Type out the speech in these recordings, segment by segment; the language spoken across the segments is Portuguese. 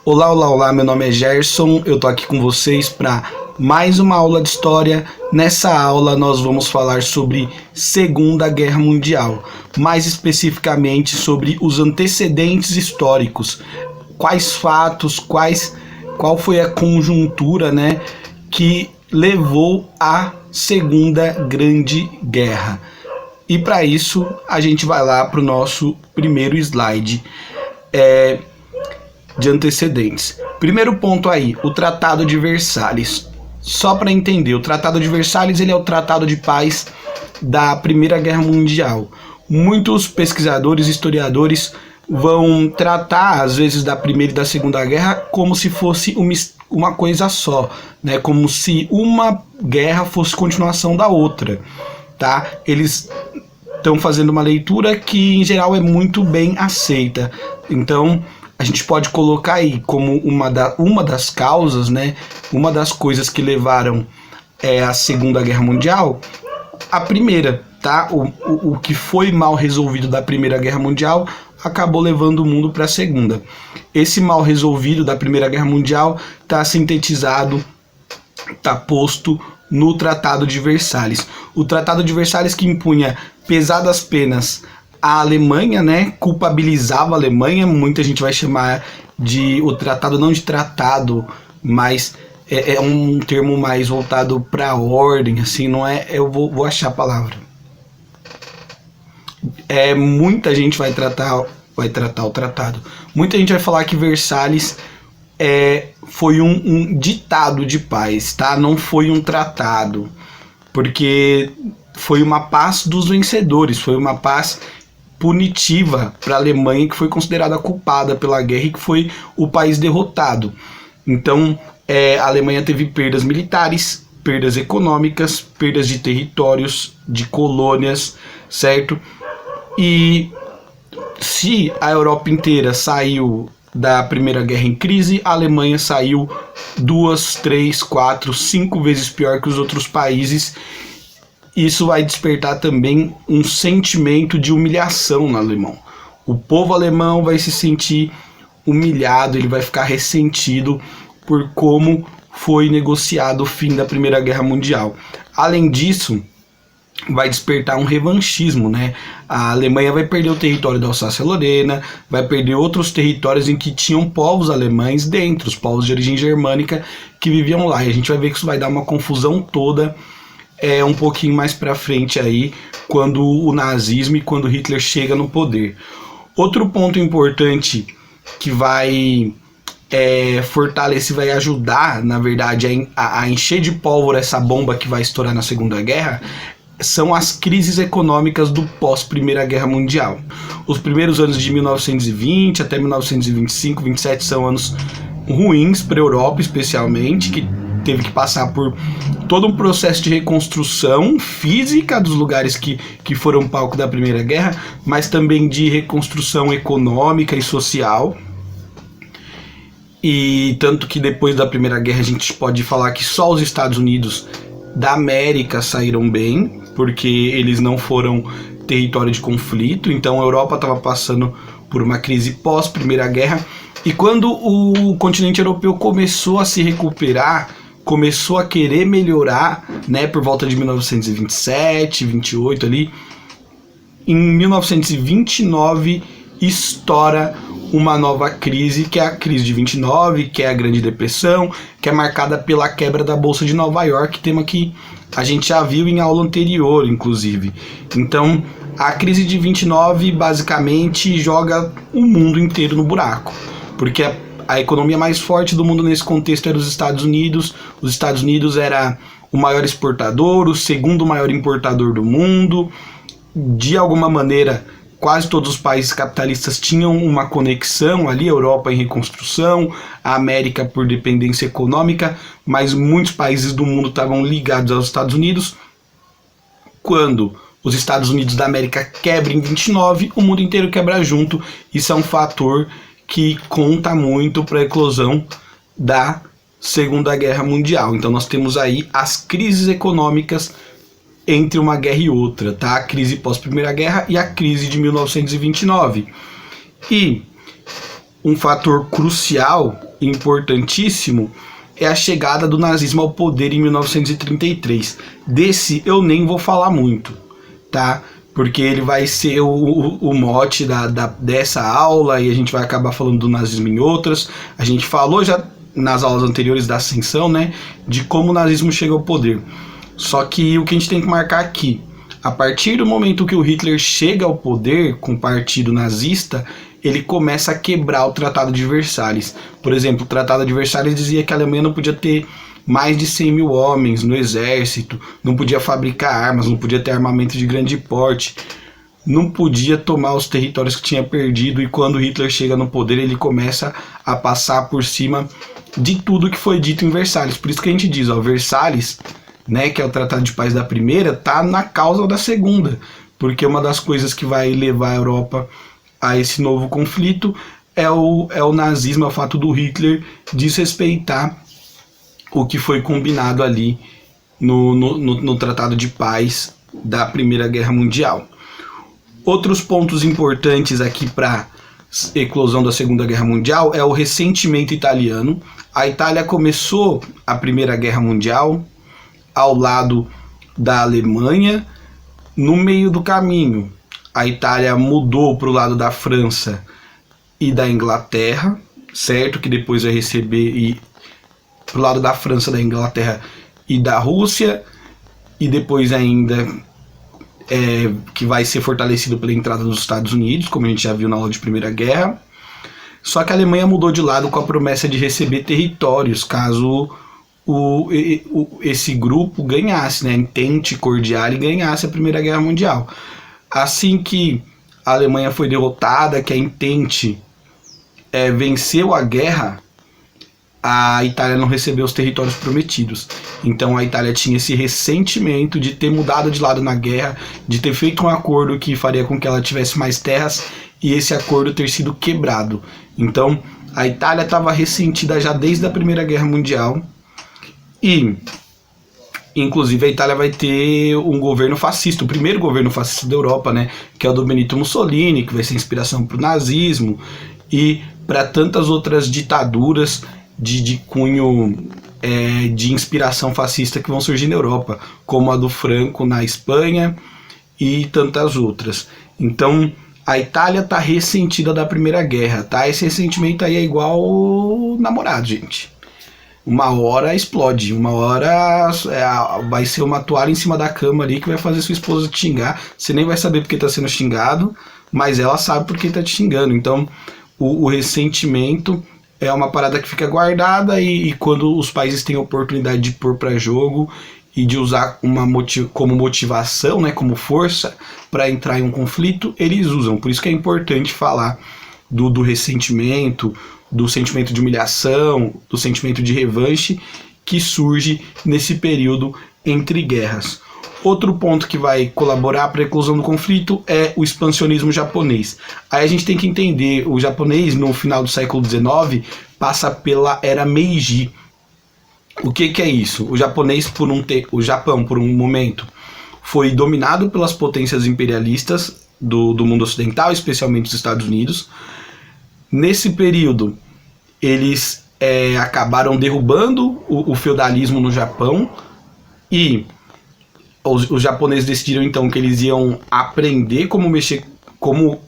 Olá, olá, olá, meu nome é Gerson, eu tô aqui com vocês para mais uma aula de história. Nessa aula nós vamos falar sobre Segunda Guerra Mundial, mais especificamente sobre os antecedentes históricos, quais fatos, qual foi a conjuntura, né, que levou à Segunda Grande Guerra. E para isso a gente vai lá para o nosso primeiro slide de antecedentes. Primeiro ponto aí, o Tratado de Versalhes. Só para entender, o Tratado de Versalhes ele é o tratado de paz da Primeira Guerra Mundial. Muitos pesquisadores, historiadores vão tratar às vezes da Primeira e da Segunda Guerra como se fosse uma coisa só, né? Como se uma guerra fosse continuação da outra, tá? Eles estão fazendo uma leitura que em geral é muito bem aceita. Então a gente pode colocar aí como uma das causas, né? Uma das coisas que levaram a Segunda Guerra Mundial, a primeira, tá? O que foi mal resolvido da Primeira Guerra Mundial acabou levando o mundo para a Segunda. Esse mal resolvido da Primeira Guerra Mundial está sintetizado, está posto no Tratado de Versalhes. O Tratado de Versalhes que impunha pesadas penas à Alemanha, né, culpabilizava a Alemanha, muita gente vai chamar de o tratado, não de tratado, mas é um termo mais voltado para a ordem, assim, não é, eu vou achar a palavra. Muita gente vai tratar o tratado. Muita gente vai falar que Versalhes foi um ditado de paz, tá? Não foi um tratado, porque foi uma paz dos vencedores, foi uma paz punitiva para a Alemanha, que foi considerada culpada pela guerra e que foi o país derrotado. Então, a Alemanha teve perdas militares, perdas econômicas, perdas de territórios, de colônias, certo? E se a Europa inteira saiu da Primeira Guerra em crise, a Alemanha saiu 2, 3, 4, 5 vezes pior que os outros países. Isso vai despertar também um sentimento de humilhação no alemão. O povo alemão vai se sentir humilhado, ele vai ficar ressentido por como foi negociado o fim da Primeira Guerra Mundial. Além disso, vai despertar um revanchismo, né? A Alemanha vai perder o território da Alsácia-Lorena, vai perder outros territórios em que tinham povos alemães dentro, os povos de origem germânica que viviam lá. E a gente vai ver que isso vai dar uma confusão toda um pouquinho mais pra frente aí, quando o nazismo e quando Hitler chega no poder. Outro ponto importante que vai fortalecer, vai ajudar, na verdade, a encher de pólvora essa bomba que vai estourar na Segunda Guerra, são as crises econômicas do pós-Primeira Guerra Mundial. Os primeiros anos de 1920 até 1925, 27 são anos ruins para a Europa, especialmente, que teve que passar por todo um processo de reconstrução física dos lugares que foram palco da Primeira Guerra, mas também de reconstrução econômica e social. E tanto que depois da Primeira Guerra a gente pode falar que só os Estados Unidos da América saíram bem, porque eles não foram território de conflito. Então a Europa estava passando por uma crise pós-Primeira Guerra, e quando o continente europeu começou a se recuperar, começou a querer melhorar, né, por volta de 1927, 28 ali, em 1929 estoura uma nova crise, que é a crise de 29, que é a Grande Depressão, que é marcada pela quebra da Bolsa de Nova York, tema que a gente já viu em aula anterior, inclusive. Então, a crise de 29 basicamente joga o mundo inteiro no buraco, porque a economia mais forte do mundo nesse contexto era os Estados Unidos. Os Estados Unidos era o maior exportador, o segundo maior importador do mundo. De alguma maneira, quase todos os países capitalistas tinham uma conexão ali, a Europa em reconstrução, a América por dependência econômica, mas muitos países do mundo estavam ligados aos Estados Unidos. Quando os Estados Unidos da América quebram em 29, o mundo inteiro quebra junto. Isso é um fator que conta muito para a eclosão da Segunda Guerra Mundial. Então nós temos aí as crises econômicas entre uma guerra e outra, tá? A crise pós-Primeira Guerra e a crise de 1929. E um fator crucial importantíssimo é a chegada do nazismo ao poder em 1933. Desse eu nem vou falar muito, tá? Porque ele vai ser o mote dessa aula e a gente vai acabar falando do nazismo em outras. A gente falou já nas aulas anteriores da ascensão, né, de como o nazismo chega ao poder. Só que o que a gente tem que marcar aqui, a partir do momento que o Hitler chega ao poder com o partido nazista, ele começa a quebrar o Tratado de Versalhes. Por exemplo, o Tratado de Versalhes dizia que a Alemanha não podia ter mais de 100 mil homens no exército, não podia fabricar armas, não podia ter armamento de grande porte, não podia tomar os territórios que tinha perdido, e quando Hitler chega no poder, ele começa a passar por cima de tudo que foi dito em Versalhes. Por isso que a gente diz, ó, Versalhes, né, que é o Tratado de Paz da primeira, tá na causa da segunda, porque uma das coisas que vai levar a Europa a esse novo conflito é o nazismo, é o fato do Hitler desrespeitar o que foi combinado ali no Tratado de Paz da Primeira Guerra Mundial. Outros pontos importantes aqui para a eclosão da Segunda Guerra Mundial é o ressentimento italiano. A Itália começou a Primeira Guerra Mundial ao lado da Alemanha. No meio do caminho, a Itália mudou para o lado da França e da Inglaterra, certo? Que depois vai receber para o lado da França, da Inglaterra e da Rússia, e depois ainda que vai ser fortalecido pela entrada dos Estados Unidos, como a gente já viu na aula de Primeira Guerra. Só que a Alemanha mudou de lado com a promessa de receber territórios caso esse grupo ganhasse, né, Entente Cordiale, ganhasse a Primeira Guerra Mundial. Assim que a Alemanha foi derrotada, que a Entente venceu a guerra, a Itália não recebeu os territórios prometidos. Então a Itália tinha esse ressentimento de ter mudado de lado na guerra, de ter feito um acordo que faria com que ela tivesse mais terras e esse acordo ter sido quebrado. Então a Itália estava ressentida já desde a Primeira Guerra Mundial. E, inclusive, a Itália vai ter um governo fascista, o primeiro governo fascista da Europa, né, que é o do Benito Mussolini, que vai ser inspiração para o nazismo e para tantas outras ditaduras de cunho de inspiração fascista que vão surgir na Europa, como a do Franco na Espanha e tantas outras. Então, a Itália está ressentida da Primeira Guerra, tá? Esse ressentimento aí é igual namorado, gente. Uma hora explode, uma hora vai ser uma toalha em cima da cama ali que vai fazer sua esposa te xingar. Você nem vai saber porque está sendo xingado, mas ela sabe porque está te xingando. Então o ressentimento é uma parada que fica guardada e quando os países têm a oportunidade de pôr para jogo e de usar como motivação, né, como força para entrar em um conflito, eles usam. Por isso que é importante falar do ressentimento, do sentimento de humilhação, do sentimento de revanche que surge nesse período entre guerras. Outro ponto que vai colaborar para a eclosão do conflito é o expansionismo japonês. Aí a gente tem que entender, o japonês no final do século XIX passa pela era Meiji. O que é isso? O Japão, por um momento, foi dominado pelas potências imperialistas do mundo ocidental, especialmente os Estados Unidos. Nesse período, eles acabaram derrubando o feudalismo no Japão e os japoneses decidiram então que eles iam aprender como mexer, como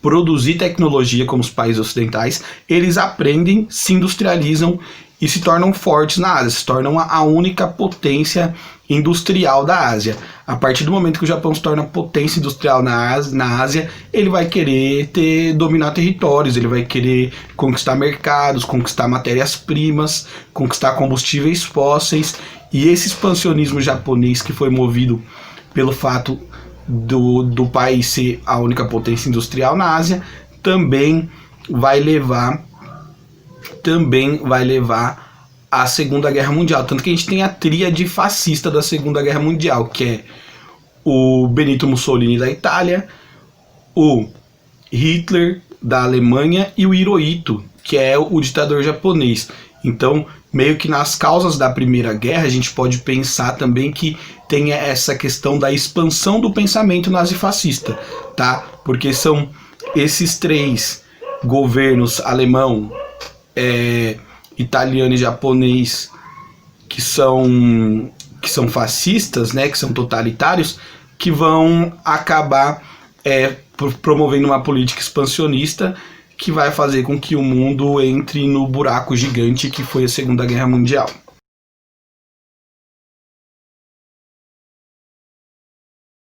produzir tecnologia como os países ocidentais. Eles aprendem, se industrializam e se tornam fortes na Ásia, se tornam a única potência industrial da Ásia. A partir do momento que o Japão se torna potência industrial na Ásia, ele vai querer dominar territórios, ele vai querer conquistar mercados, conquistar matérias-primas, conquistar combustíveis fósseis, e esse expansionismo japonês que foi movido pelo fato do país ser a única potência industrial na Ásia, também vai levar à Segunda Guerra Mundial. Tanto que a gente tem a tríade fascista da Segunda Guerra Mundial, que é o Benito Mussolini da Itália, o Hitler da Alemanha e o Hirohito, que é o ditador japonês. Então, meio que nas causas da Primeira Guerra, a gente pode pensar também que tem essa questão da expansão do pensamento nazifascista, tá? Porque são esses três governos alemão, italiano e japonês que são fascistas, né, que são totalitários, que vão acabar promovendo uma política expansionista que vai fazer com que o mundo entre no buraco gigante que foi a Segunda Guerra Mundial.